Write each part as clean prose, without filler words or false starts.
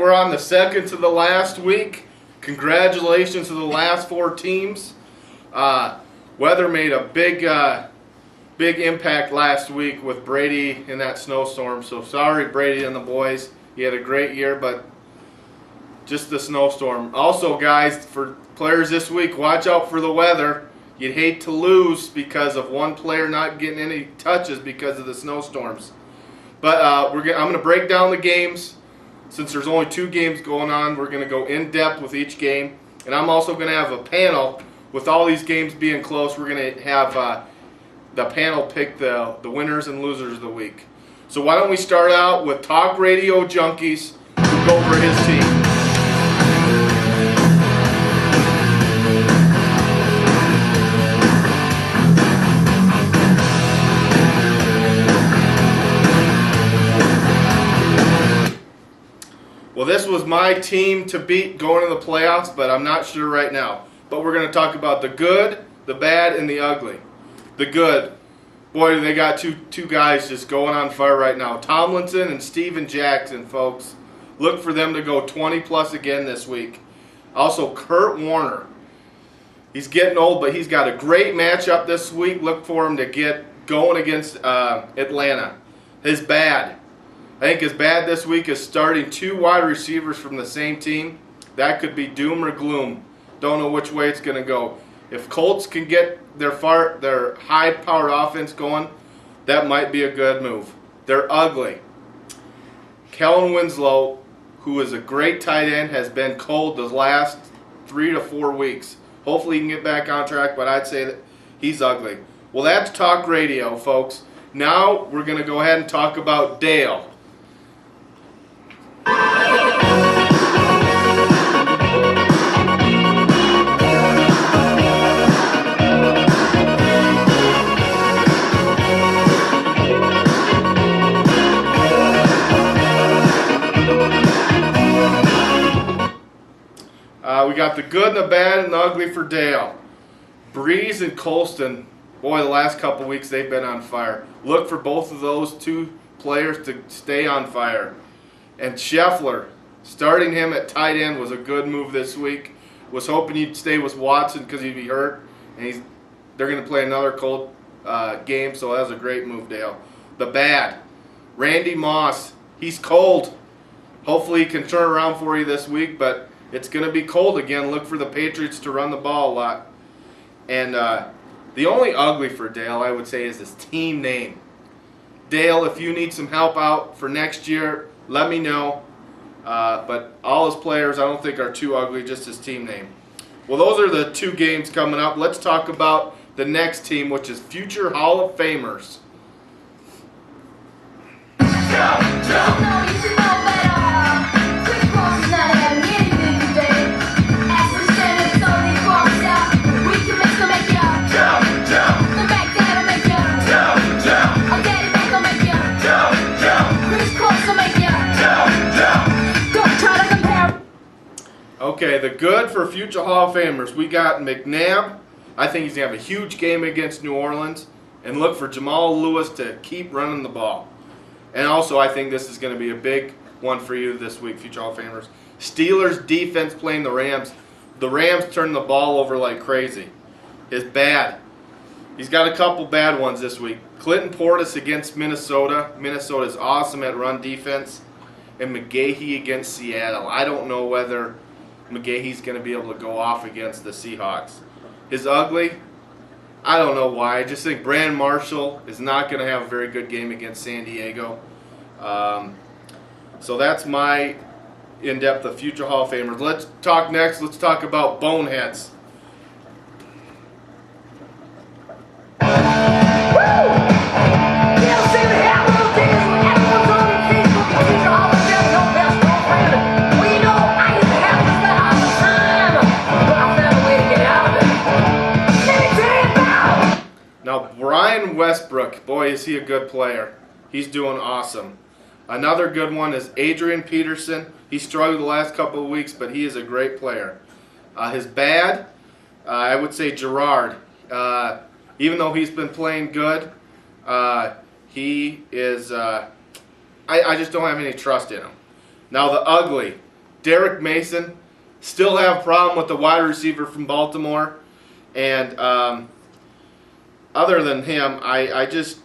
we're on the second to the last week. Congratulations to the last 4 teams. Weather made a big impact last week with Brady in that snowstorm. So sorry, Brady and the boys. You had a great year, but just the snowstorm. Also, guys, for players this week, watch out for the weather. You'd hate to lose because of one player not getting any touches because of the snowstorms. But I'm going to break down the games. Since there's only 2 games going on, we're going to go in depth with each game. And I'm also going to have a panel with all these games being close. We're going to have the panel pick the winners and losers of the week. So why don't we start out with Talk Radio Junkies, who go over his team. Well, this was my team to beat going in the playoffs, but I'm not sure right now. But we're going to talk about the good, the bad, and the ugly. The good. Boy, they got two guys just going on fire right now. Tomlinson and Steven Jackson, folks. Look for them to go 20-plus again this week. Also, Kurt Warner. He's getting old, but he's got a great matchup this week. Look for him to get going against Atlanta. His bad. I think his bad this week is starting 2 wide receivers from the same team. That could be doom or gloom. Don't know which way it's going to go. If Colts can get their high-powered offense going, that might be a good move. They're ugly. Kellen Winslow, who is a great tight end, has been cold the last 3 to 4 weeks. Hopefully he can get back on track, but I'd say that he's ugly. Well, that's Talk Radio, folks. Now we're going to go ahead and talk about Dale. We got the good and the bad and the ugly for Dale. Breeze and Colston, boy, the last couple weeks they've been on fire. Look for both of those 2 players to stay on fire. And Scheffler, starting him at tight end was a good move this week. Was hoping he'd stay with Watson because he'd be hurt. And they're going to play another cold game, so that was a great move, Dale. The bad, Randy Moss, he's cold. Hopefully he can turn around for you this week, but it's going to be cold again. Look for the Patriots to run the ball a lot. And the only ugly for Dale, I would say, is his team name. Dale, if you need some help out for next year, let me know. But all his players I don't think are too ugly, just his team name. Well, those are the 2 games coming up. Let's talk about the next team, which is future Hall of Famers. Okay, the good for future Hall of Famers. We got McNabb. I think he's going to have a huge game against New Orleans. And look for Jamal Lewis to keep running the ball. And also, I think this is going to be a big one for you this week, future Hall of Famers. Steelers defense playing the Rams. The Rams turn the ball over like crazy. It's bad. He's got a couple bad ones this week. Clinton Portis against Minnesota. Minnesota's awesome at run defense. And McGahee against Seattle. I don't know whether McGahee's going to be able to go off against the Seahawks. His ugly, I don't know why. I just think Brandon Marshall is not going to have a very good game against San Diego. So that's my in-depth of future Hall of Famers. Let's talk next. Let's talk about boneheads. Now, Brian Westbrook, boy, is he a good player. He's doing awesome. Another good one is Adrian Peterson. He struggled the last couple of weeks, but he is a great player. His bad, I would say Gerard. Even though he's been playing good, he is. I just don't have any trust in him. Now the ugly, Derek Mason. Still have a problem with the wide receiver from Baltimore. And other than him, I just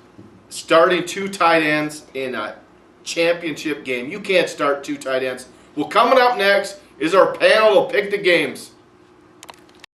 starting 2 tight ends in a championship game. You can't start 2 tight ends. Well, coming up next is our panel to pick the games.